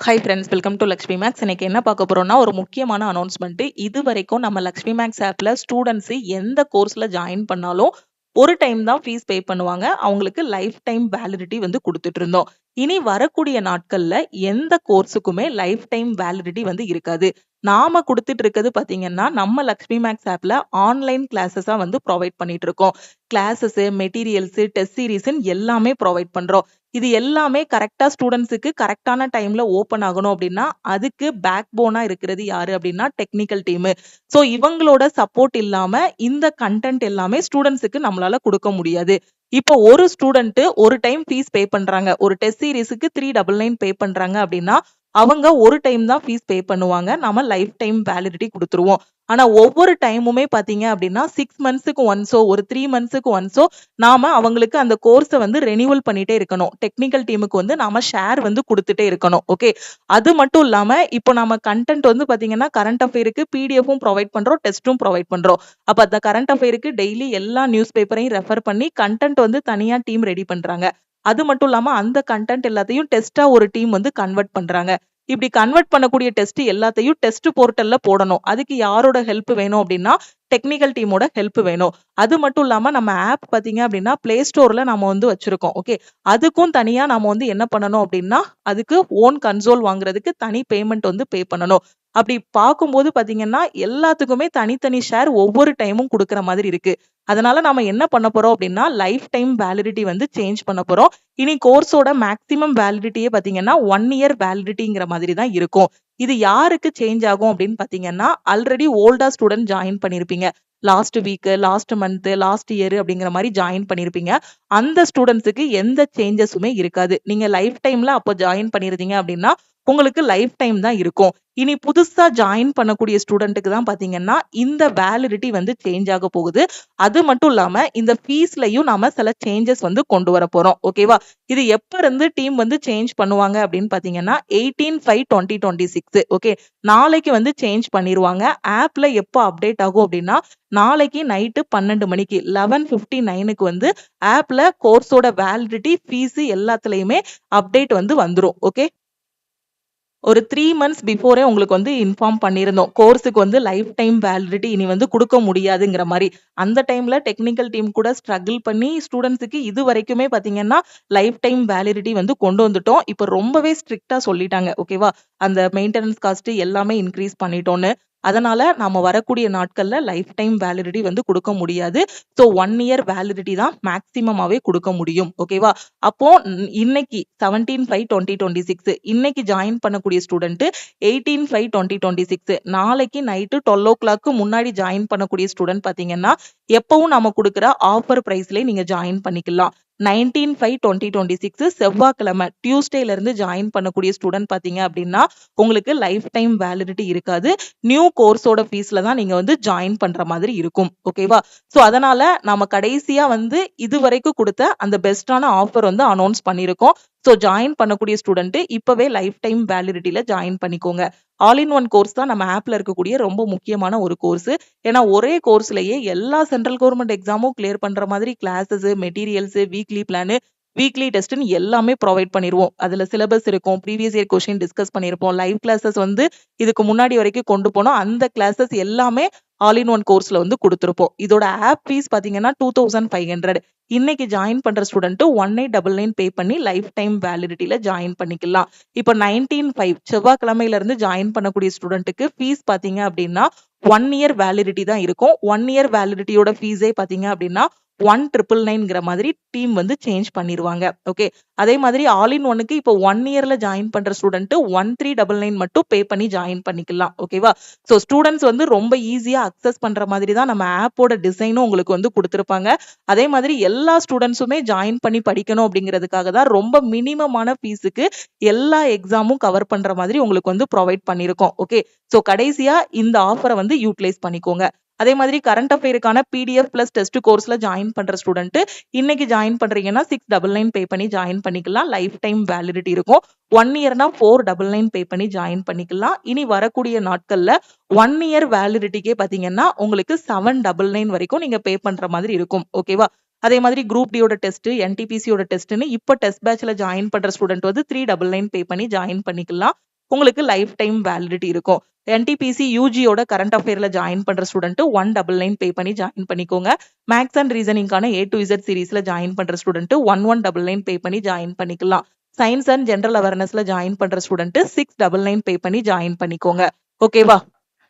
Hi friends, welcome to Lakshmi makes. இன்னைக்கு என்ன பார்க்க போறோம்னா ஒரு முக்கியமான அனௌன்ஸ்மெண்ட். இது வரைக்கும் நம்ம லக்ஷ்மி மேக்ஸ் ஆப்ல ஸ்டூடெண்ட்ஸ் எந்த கோர்ஸ்ல ஜாயின் பண்ணாலும் ஒரு டைம் தான் ஃபீஸ் பே பண்ணுவாங்க. அவங்களுக்கு லைஃப் டைம் வேலிடிட்டி வந்து கொடுத்துட்டு இருந்தோம். இனி வரக்கூடிய நாட்கள்ல எந்த கோர்ஸுக்குமே லைஃப் டைம் வேலிடிட்டி வந்து இருக்காது. நாம கொடுத்துட்டு இருக்கிறது பாத்தீங்கன்னா நம்ம லக்ஷ்மி மேக்ஸ் ஆப்ல ஆன்லைன் கிளாஸஸா வந்து ப்ரொவைட் பண்ணிட்டு இருக்கோம். கிளாஸஸ், மெட்டீரியல்ஸ், டெஸ்ட் சீரீஸ் எல்லாமே ப்ரொவைட் பண்றோம். இது எல்லாமே கரெக்டா ஸ்டூடெண்ட்ஸுக்கு கரெக்டான டைம்ல ஓப்பன் ஆகணும் அப்படின்னா அதுக்கு பேக் போனா இருக்கிறது யாரு அப்படின்னா டெக்னிக்கல் டீம். ஸோ இவங்களோட சப்போர்ட் இல்லாம இந்த கண்டென்ட் எல்லாமே ஸ்டூடெண்ட்ஸுக்கு நம்மளால கொடுக்க முடியாது. இப்போ ஒரு ஸ்டூடெண்ட் ஒரு டைம் ஃபீஸ் பே பண்றாங்க, ஒரு டெஸ்ட் சீரீஸுக்கு 399 பே பண்றாங்க அப்படின்னா அவங்க ஒரு டைம் தான் ஃபீஸ் பே பண்ணுவாங்க. நாம லைஃப் டைம் வேலிடிட்டி கொடுத்துருவோம். ஆனா ஒவ்வொரு டைமுமே பாத்தீங்க அப்படின்னா 6 மந்த்ஸுக்கு ஒன்ஸோ ஒரு 3 மந்த்ஸுக்கு ஒன்ஸோ நாம அவங்களுக்கு அந்த கோர்ஸை வந்து ரெனியூவல் பண்ணிட்டே இருக்கணும். டெக்னிக்கல் டீமுக்கு வந்து நாம ஷேர் வந்து கொடுத்துட்டே இருக்கணும். ஓகே, அது மட்டும் இல்லாம இப்போ நம்ம கண்டென்ட் வந்து பாத்தீங்கன்னா கரண்ட் அஃபேருக்கு பிடிஎஃப்பும் ப்ரொவைட் பண்றோம், டெஸ்ட்டும் ப்ரொவைட் பண்றோம். அப்ப அந்த கரண்ட் அஃபேருக்கு டெய்லி எல்லா நியூஸ் பேப்பரையும் ரெஃபர் பண்ணி கண்டென்ட் வந்து தனியா டீம் ரெடி பண்றாங்க. அது மட்டும் இல்லாம அந்த கண்டென்ட் எல்லாத்தையும் டெஸ்டா ஒரு டீம் வந்து கன்வெர்ட் பண்றாங்க. இப்படி கன்வெர்ட் பண்ணக்கூடிய டெஸ்ட் எல்லாத்தையும் டெஸ்ட் போர்ட்டல்ல போடணும். அதுக்கு யாரோட ஹெல்ப் வேணும் அப்படின்னா டெக்னிக்கல் டீமோட ஹெல்ப் வேணும். அது மட்டும் இல்லாம நம்ம ஆப் பாத்தீங்க அப்படின்னா பிளே ஸ்டோர்ல நம்ம வந்து வச்சிருக்கோம். ஓகே, அதுக்கும் தனியா நம்ம வந்து என்ன பண்ணணும் அப்படின்னா அதுக்கு ஓன் கன்சோல் வாங்குறதுக்கு தனி பேமெண்ட் வந்து பே பண்ணணும். அப்படி பார்க்கும்போது பாத்தீங்கன்னா எல்லாத்துக்குமே தனித்தனி ஷேர் ஒவ்வொரு டைமும் கொடுக்குற மாதிரி இருக்கு. அதனால நாம என்ன பண்ண போறோம் அப்படின்னா லைஃப் டைம் வேலிடிட்டி வந்து சேஞ்ச் பண்ண போறோம். இனி கோர்ஸோட மேக்ஸிமம் வேலிடிட்டியே பாத்தீங்கன்னா 1 இயர் வேலிடிட்டிங்கிற மாதிரி தான் இருக்கும். இது யாருக்கு சேஞ்ச் ஆகும் அப்படின்னு பாத்தீங்கன்னா ஆல்ரெடி ஓல்டா ஸ்டூடெண்ட் ஜாயின் பண்ணிருப்பீங்க. Last week, last month, last year அப்படிங்கிற மாதிரி ஜாயின் பண்ணிருப்பீங்க. அந்த ஸ்டூடெண்ட்ஸுக்கு எந்த சேஞ்சஸுமே இருக்காது. நீங்க லைஃப் டைம்ல அப்போ ஜாயின் பண்ணிருந்தீங்க அப்படின்னா உங்களுக்கு லைஃப் டைம் தான் இருக்கும். இனி புதுசா ஜாயின் பண்ணக்கூடிய ஸ்டூடெண்ட்டுக்கு தான் பாத்தீங்கன்னா இந்த வேலிடிட்டி வந்து சேஞ்ச் ஆக போகுது. அது மட்டும் இல்லாம இந்த ஃபீஸ்லயும் நாம சில சேஞ்சஸ் வந்து கொண்டு வர போறோம். ஓகேவா? இது எப்ப இருந்து டீம் வந்து சேஞ்ச் பண்ணுவாங்க அப்படின்னு பாத்தீங்கன்னா 18/5/2026. ஓகே, நாளைக்கு வந்து சேஞ்ச் பண்ணிருவாங்க. ஆப்ல எப்போ அப்டேட் ஆகும் அப்படின்னா நாளைக்கு நைட்டு 12 மணிக்கு 11:59க்கு வந்து ஆப்ல கோர்ஸோட வேலிடிட்டி, ஃபீஸ் எல்லாத்துலயுமே அப்டேட் வந்து வந்துரும். ஓகே, ஒரு 3 மந்த்ஸ் பிஃபோரே உங்களுக்கு வந்து இன்ஃபார்ம் பண்ணியிருந்தோம். கோர்ஸுக்கு வந்து லைஃப் டைம் வேலிடிட்டி இனி வந்து குடுக்க முடியாதுங்கிற மாரி. அந்த டைம்ல டெக்னிக்கல் டீம் கூட ஸ்ட்ரகிள் பண்ணி ஸ்டூடண்ட்ஸுக்கு இது வரைக்குமே பாத்தீங்கன்னா லைஃப் டைம் வேலிடிட்டி வந்து கொண்டு வந்துட்டோம். இப்ப ரொம்பவே ஸ்ட்ரிக்ட்டா சொல்லிட்டாங்க. ஓகேவா? அந்த மெயின்டனன்ஸ் காஸ்ட் எல்லாமே இன்கிரீஸ் பண்ணிட்டோம்னு. அதனால நாம வரக்கூடிய நாட்கள்ல லைஃப் டைம் வேலிடிட்டி வந்து குடுக்க முடியாது. ஸோ 1 இயர் வேலிடிட்டி தான் மேக்ஸிமமாவே குடுக்க முடியும். ஓகேவா? அப்போ இன்னைக்கு 17/5/2026 இன்னைக்கு ஜாயின் பண்ணக்கூடிய ஸ்டூடெண்ட் 18/5/2026 நாளைக்கு நைட்டு 12 முன்னாடி ஜாயின் பண்ணக்கூடிய ஸ்டூடெண்ட் பாத்தீங்கன்னா எப்பவும் நாம கொடுக்குற ஆஃபர் பிரைஸ்லயே நீங்க ஜாயின் பண்ணிக்கலாம். 19/5/2026 செவ்வாய்க்கிழமை டியூஸ்டேல இருந்து ஜாயின் பண்ணக்கூடிய ஸ்டூடெண்ட் பாத்தீங்க அப்படின்னா உங்களுக்கு லைஃப் டைம் வேலிடிட்டி இருக்காது. நியூ கோர்ஸோட ஃபீஸ்ல தான் நீங்க வந்து ஜாயின் பண்ற மாதிரி இருக்கும். ஓகேவா? சோ அதனால நாம கடைசியா வந்து இது வரைக்கும் கொடுத்த அந்த பெஸ்டான ஆஃபர் வந்து அனௌன்ஸ் பண்ணிருக்கோம். சோ ஜாயின் பண்ணக்கூடிய ஸ்டூடெண்ட் இப்பவே லைஃப் டைம் வேலிடிட்டில ஜாயின் பண்ணிக்கோங்க. ஆல் இன் ஒன் கோர்ஸ் தான் நம்ம ஆப்ல இருக்கக்கூடிய ரொம்ப முக்கியமான ஒரு கோர்ஸ். ஏன்னா ஒரே கோர்ஸ்லயே எல்லா சென்ட்ரல் கவர்மெண்ட் எக்ஸாமும் கிளியர் பண்ற மாதிரி classes, materials, weekly plan, weekly டெஸ்ட்னு எல்லாமே ப்ரொவைட் பண்ணிருவோம். அதுல சிலபஸ் இருக்கும், ப்ரீவியஸ் இயர் கொஸ்டின் டிஸ்கஸ் பண்ணிருப்போம், லைவ் கிளாஸஸ் வந்து இதுக்கு முன்னாடி வரைக்கும் கொண்டு போனோம். அந்த கிளாஸஸ் எல்லாமே ஆல் இன் ஒன் கோர்ஸ்ல வந்து கொடுத்திருப்போம். இதோட ஆப் ஃபீஸ் பாத்தீங்கன்னா 2500. இன்னைக்கு ஜாயின் பண்ற ஸ்டூடெண்ட் 1899 பே பண்ணி லைஃப் டைம் வேலிடிட்டில ஜாயின் பண்ணிக்கலாம். இப்போ 19/5 செவ்வாய்க்கிழமையில இருந்து ஜாயின் பண்ணக்கூடிய ஸ்டூடெண்ட்டுக்கு ஃபீஸ் பாத்தீங்க அப்படின்னா 1 இயர் வேலிடிட்டி தான் இருக்கும். 1 இயர் வேலிடிட்டியோட ஃபீஸே பாத்தீங்க அப்படின்னா 1999ங்கிற மாதிரி டீம் வந்து சேஞ்ச் பண்ணிருவாங்க. ஓகே, அதே மாதிரி ஆல் இன் ஒன்னுக்கு இப்போ 1 இயர்ல ஜாயின் பண்ற ஸ்டூடெண்ட் 1399 மட்டும் பே பண்ணி ஜாயின் பண்ணிக்கலாம். ஓகேவா? சோ ஸ்டூடெண்ட்ஸ் வந்து ரொம்ப ஈஸியா அக்சஸ் பண்ற மாதிரி தான் நம்ம ஆப்போட டிசைனும் உங்களுக்கு வந்து கொடுத்திருப்பாங்க. அதே மாதிரி எல்லா ஸ்டூடெண்ட்ஸுமே ஜாயின் பண்ணி படிக்கணும் அப்படிங்கிறதுக்காக தான் ரொம்ப மினிமமான ஃபீஸுக்கு எல்லா எக்ஸாமும் கவர் பண்ற மாதிரி உங்களுக்கு வந்து ப்ரொவைட் பண்ணிருக்கோம். ஓகே, சோ கடைசியா இந்த ஆஃபரை வந்து யூட்டிலைஸ் பண்ணிக்கோங்க. அதே மாதிரி கரண்ட் அஃபேருக்கான பிடிஎஃப் பிளஸ் டெஸ்ட் கோர்ஸ்ல ஜாயின் பண்ற ஸ்டூடெண்ட் இன்னைக்கு ஜாயின் பண்றீங்கன்னா 699 பே பண்ணி ஜாயின் பண்ணிக்கலாம். லைஃப் டைம் வேலிடிட்டி இருக்கும். 1 இயர்னா 499 பே பண்ணி ஜாயின் பண்ணிக்கலாம். இனி வரக்கூடிய நாட்கள்ல 1 இயர் வேலிடிட்டிக்கே பாத்தீங்கன்னா உங்களுக்கு 799 வரைக்கும் நீங்க பே பண்ற மாதிரி இருக்கும். ஓகேவா? அதே மாதிரி குரூப் டியோட டெஸ்ட், என்டிபிசியோட டெஸ்ட்னு இப்போ டெஸ்ட் பேட்ச்ல ஜாயின் பண்ற ஸ்டூடெண்ட் வந்து 399 பே பண்ணி ஜாயின் பண்ணிக்கலாம். உங்களுக்கு லைஃப் டைம் வேலிடிட்டி இருக்கும். என்டிபிசி யூஜியோட கரண்ட் அஃபேர்ல ஜாயின் பண்ற ஸ்டூடெண்ட் 199 பே பண்ணி ஜாயின் பண்ணிக்கோங்க. மேக்ஸ் அண்ட் ரீசனிங்கான A to Z சீரிஸ்ல ஜாயின் பண்ற ஸ்டூடெண்ட் 1199 பே பண்ணி ஜாயின் பண்ணிக்கலாம். சயின்ஸ் அண்ட் ஜெனரல் அவேர்னஸ்ல ஜாயின் பண்ற ஸ்டூடெண்ட் 699 பே பண்ணி ஜாயின் பண்ணிக்கோங்க. ஓகேவா?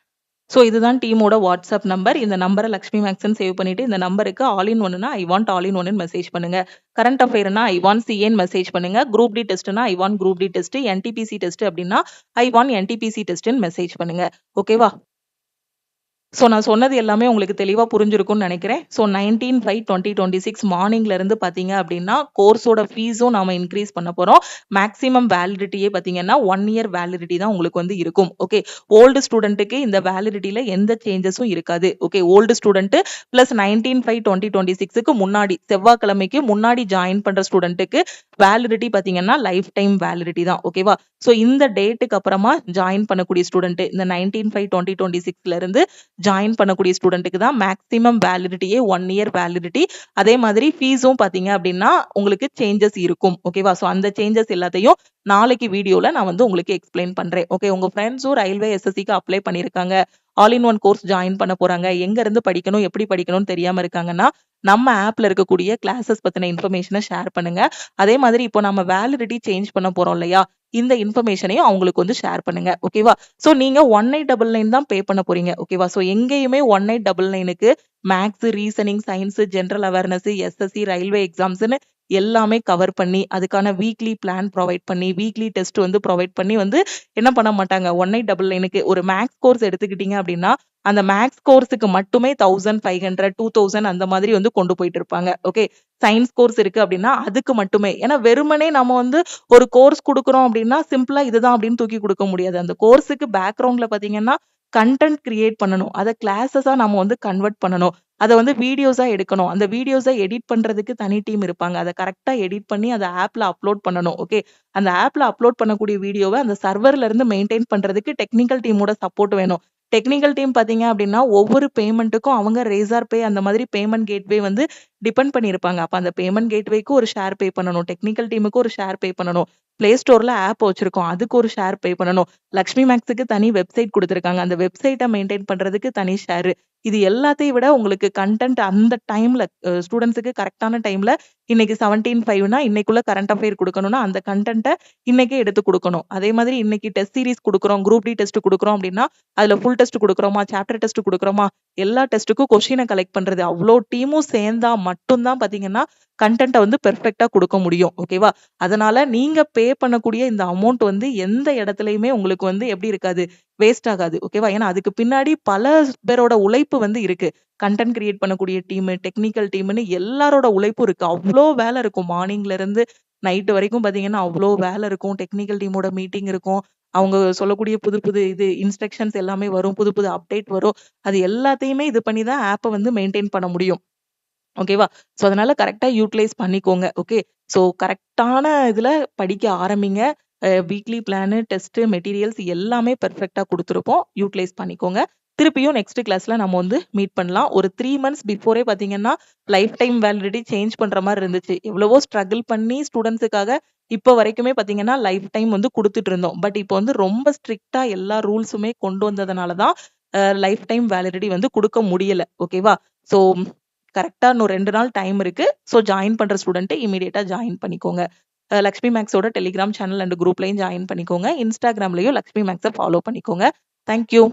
ஸோ இதுதான் டீமோட வாட்ஸ்அப் நம்பர். இந்த நம்பரை லக்ஷ்மி மேக்ஸ்ன்னு சேவ் பண்ணிட்டு இந்த நம்பருக்கு ஆல் இன் ஒன்னுனா ஐ வாண்ட் ஆல் இன் ஒன்னு மெசேஜ் பண்ணுங்க. கரண்ட் அஃபேர்னா ஐ வாண்ட் சிஏன்னு மெசேஜ் பண்ணுங்க. குரூப் டி டெஸ்ட்னா I want group D test, NTPC test அப்படின்னா ஐ வாண்ட் என்டிபிசி டெஸ்ட்னு மெசேஜ் பண்ணுங்க. ஓகேவா? ஸோ நான் சொன்னது எல்லாமே உங்களுக்கு தெளிவா புரிஞ்சிருக்கும்னு நினைக்கிறேன். ஸோ 19/5/2026 மார்னிங்ல இருந்து பார்த்தீங்க அப்படின்னா கோர்ஸோட ஃபீஸும் நாம இன்க்ரீஸ் பண்ண போறோம். மேக்ஸிமம் வேலிடிட்டியே பார்த்தீங்கன்னா 1 இயர் வேலிடிட்டி தான் உங்களுக்கு வந்து இருக்கும். ஓகே, ஓல்டு ஸ்டூடெண்ட்டுக்கு இந்த வேலிடிட்டியில எந்த சேஞ்சஸும் இருக்காது. ஓகே, ஓல்டு ஸ்டூடெண்ட் பிளஸ் 19/5/2026க்கு முன்னாடி செவ்வாய்க்கிழமைக்கு முன்னாடி ஜாயின் பண்ற ஸ்டூடெண்ட்டுக்கு வேலிடிட்டி பார்த்தீங்கன்னா லைஃப் டைம் வேலிடிட்டி தான். ஓகேவா? ஸோ இந்த டேட்டுக்கு அப்புறமா ஜாயின் பண்ணக்கூடிய ஸ்டூடெண்ட் இந்த 19/5/2026ல இருந்து ஜாயின் பண்ணக்கூடிய ஸ்டூடெண்ட்டுக்கு தான் மேக்ஸிமம் வேலிடிட்டியே 1 இயர் வேலிடிட்டி. அதே மாதிரி ஃபீஸும் பாத்தீங்க அப்படின்னா உங்களுக்கு சேஞ்சஸ் இருக்கும். ஓகேவா? ஸோ அந்த சேஞ்சஸ் எல்லாத்தையும் நாளைக்கு வீடியோல நான் வந்து உங்களுக்கு எக்ஸ்பிளைன் பண்றேன். ஓகே, உங்க ஃப்ரெண்ட்ஸும் ரயில்வே எஸ்எஸ்சிக்கு அப்ளை பண்ணிருக்காங்க, all in one course join பண்ண போறாங்க, எங்க இருந்து படிக்கணும் எப்படி படிக்கணும்னு தெரியாம இருக்காங்கன்னா நம்ம ஆப்ல இருக்கக்கூடிய கிளாஸஸ் பத்தின இன்ஃபர்மேஷனை ஷேர் பண்ணுங்க. அதே மாதிரி இப்போ நம்ம வேலிடிட்டி சேஞ்ச் பண்ண போறோம் இல்லையா, இந்த இன்ஃபர்மேஷனையும் அவங்களுக்கு வந்து ஷேர் பண்ணுங்க. ஓகேவா? சோ நீங்க 1899 தான் பே பண்ண போறீங்க. ஓகேவா? சோ எங்கேயுமே 1899க்கு maths, reasoning, science, general awareness, SSC, railway எக்ஸாம்ஸ்னு எல்லாமே கவர் பண்ணி அதுக்கான வீக்லி பிளான் ப்ரொவைட் பண்ணி வீக்லி டெஸ்ட் வந்து ப்ரொவைட் பண்ணி வந்து என்ன பண்ண மாட்டாங்க. 1899க்கு ஒரு மேக்ஸ் கோர்ஸ் எடுத்துக்கிட்டீங்க அப்படின்னா அந்த மேக்ஸ் கோர்ஸுக்கு மட்டுமே 1500 2000 அந்த மாதிரி வந்து கொண்டு போயிட்டு இருப்பாங்க. ஓகே, சயின்ஸ் கோர்ஸ் இருக்கு அப்படின்னா அதுக்கு மட்டுமே. ஏன்னா வெறுமனே நம்ம வந்து ஒரு கோர்ஸ் கொடுக்குறோம் அப்படின்னா சிம்பிளா இதுதான் அப்படின்னு தூக்கி கொடுக்க முடியாது. அந்த கோர்ஸுக்கு பேக்ரவுண்ட்ல பாத்தீங்கன்னா கண்டென்ட் கிரியேட் பண்ணணும். அதை கிளாஸஸா நம்ம வந்து கன்வெர்ட் பண்ணணும். அதை வந்து வீடியோஸா எடுக்கணும். அந்த வீடியோஸை எடிட் பண்றதுக்கு தனி டீம் இருப்பாங்க. அதை கரெக்டா எடிட் பண்ணி அதை ஆப்ல அப்லோட் பண்ணணும். ஓகே, அந்த ஆப்ல அப்லோட் பண்ணக்கூடிய வீடியோவை அந்த சர்வர்ல இருந்து மெயின்டைன் பண்றதுக்கு டெக்னிக்கல் டீமோட சப்போர்ட் வேணும். டெக்னிக்கல் டீம் பாத்தீங்க அப்படின்னா ஒவ்வொரு பேமெண்ட்டுக்கும் அவங்க ரேசர் பே அந்த மாதிரி பேமெண்ட் கேட்வே வந்து டிபெண்ட் பண்ணியிருப்பாங்க. அப்ப அந்த பேமெண்ட் கேட்வேக்கு ஒரு ஷேர் பே பண்ணணும், டெக்னிக்கல் டீமுக்கு ஒரு ஷேர் பே பண்ணணும், பிளே ஸ்டோர்ல ஆப் வச்சிருக்கோம் அதுக்கு ஒரு ஷேர் பே பண்ணணும், லக்ஷ்மி மேக்ஸுக்கு தனி வெப்சைட் கொடுத்துருக்காங்க அந்த வெப்சைட்டை மெயின்டைன் பண்றதுக்கு தனி ஷேர். இது எல்லாத்தையும் விட உங்களுக்கு கண்டென்ட் அந்த டைம்ல ஸ்டூடெண்ட்ஸுக்கு கரெக்டான டைம்ல இன்னைக்கு 17/5னா இன்னைக்குள்ள கரண்ட் அஃபேர் கொடுக்கணும்னா அந்த கண்டென்ட்டை இன்னைக்கே எடுத்து கொடுக்கணும். அதே மாதிரி இன்னைக்கு டெஸ்ட் சீரிஸ் கொடுக்குறோம், குரூப் டி டெஸ்ட் கொடுக்குறோம் அப்படின்னா அதுல ஃபுல் டெஸ்ட் கொடுக்குறோமா, சாப்டர் டெஸ்ட் கொடுக்குறோமா, எல்லா டெஸ்ட்டுக்கும் கொஸ்டினை கலெக்ட் பண்றது அவ்வளோ டீமும் சேர்ந்தா மட்டும்தான் பாத்தீங்கன்னா கண்டென்ட்டை வந்து பெர்ஃபெக்ட்டா கொடுக்க முடியும். ஓகேவா? அதனால நீங்க பே பண்ணக்கூடிய இந்த அமௌண்ட் வந்து எந்த இடத்துலயுமே உங்களுக்கு வந்து எப்படி இருக்காது, வேஸ்ட் ஆகாது. ஓகேவா? ஏன்னா அதுக்கு பின்னாடி பல பேரோட உழைப்பு வந்து இருக்கு. கண்டென்ட் கிரியேட் பண்ணக்கூடிய டீம், டெக்னிக்கல் டீம்னு எல்லாரோட உழைப்பும் இருக்கு. அவ்வளோ வேலை இருக்கும். மார்னிங்ல இருந்து நைட் வரைக்கும் பாத்தீங்கன்னா அவ்வளோ வேலை இருக்கும். டெக்னிக்கல் டீமோட மீட்டிங் இருக்கும். அவங்க சொல்லக்கூடிய புது புது இது இன்ஸ்ட்ரக்ஷன்ஸ் எல்லாமே வரும், புது புது அப்டேட் வரும். அது எல்லாத்தையுமே இது பண்ணி தான் ஆப்பை வந்து மெயின்டைன் பண்ண முடியும். ஓகேவா? சோ அதனால கரெக்டா யூட்டிலைஸ் பண்ணிக்கோங்க. ஓகே, சோ கரெக்டான இதுல படிக்க ஆரம்பிங்க. வீக்லி பிளான், டெஸ்ட், மெட்டீரியல்ஸ் எல்லாமே பெர்ஃபெக்ட்டா கொடுத்துருப்போம். யூட்டிலைஸ் பண்ணிக்கோங்க. திருப்பியும் நெக்ஸ்ட் கிளாஸ்ல நம்ம வந்து மீட் பண்ணலாம். ஒரு 3 மந்த்ஸ் பிஃபோரே பாத்தீங்கன்னா லைஃப் டைம் வேலிடிட்டி சேஞ்ச் பண்ற மாதிரி இருந்துச்சு. எவ்வளவோ ஸ்ட்ரகிள் பண்ணி ஸ்டூடெண்ட்ஸுக்காக இப்ப வரைக்குமே பாத்தீங்கன்னா லைஃப் டைம் வந்து கொடுத்துட்டு இருந்தோம். பட் இப்போ வந்து ரொம்ப ஸ்ட்ரிக்டா எல்லா ரூல்ஸுமே கொண்டு வந்ததுனாலதான் லைஃப் டைம் வேலிடிட்டி வந்து கொடுக்க முடியல. ஓகேவா? சோ கரெக்டா இன்னும் 2 நாள் டைம் இருக்கு. சோ ஜாயின் பண்ற ஸ்டூடெண்ட் இமீடியட்டா ஜாயின் பண்ணிக்கோங்க. லக்ஷ்மி மேக்ஸோட டெலிகிராம் சேனல் அண்ட் குரூப்லயும் ஜாயின் பண்ணிக்கோங்க. இன்ஸ்டாகிராம்லயும் லக்ஷ்மி மேக்ஸை ஃபாலோ பண்ணிக்கோங்க. தேங்க்யூ.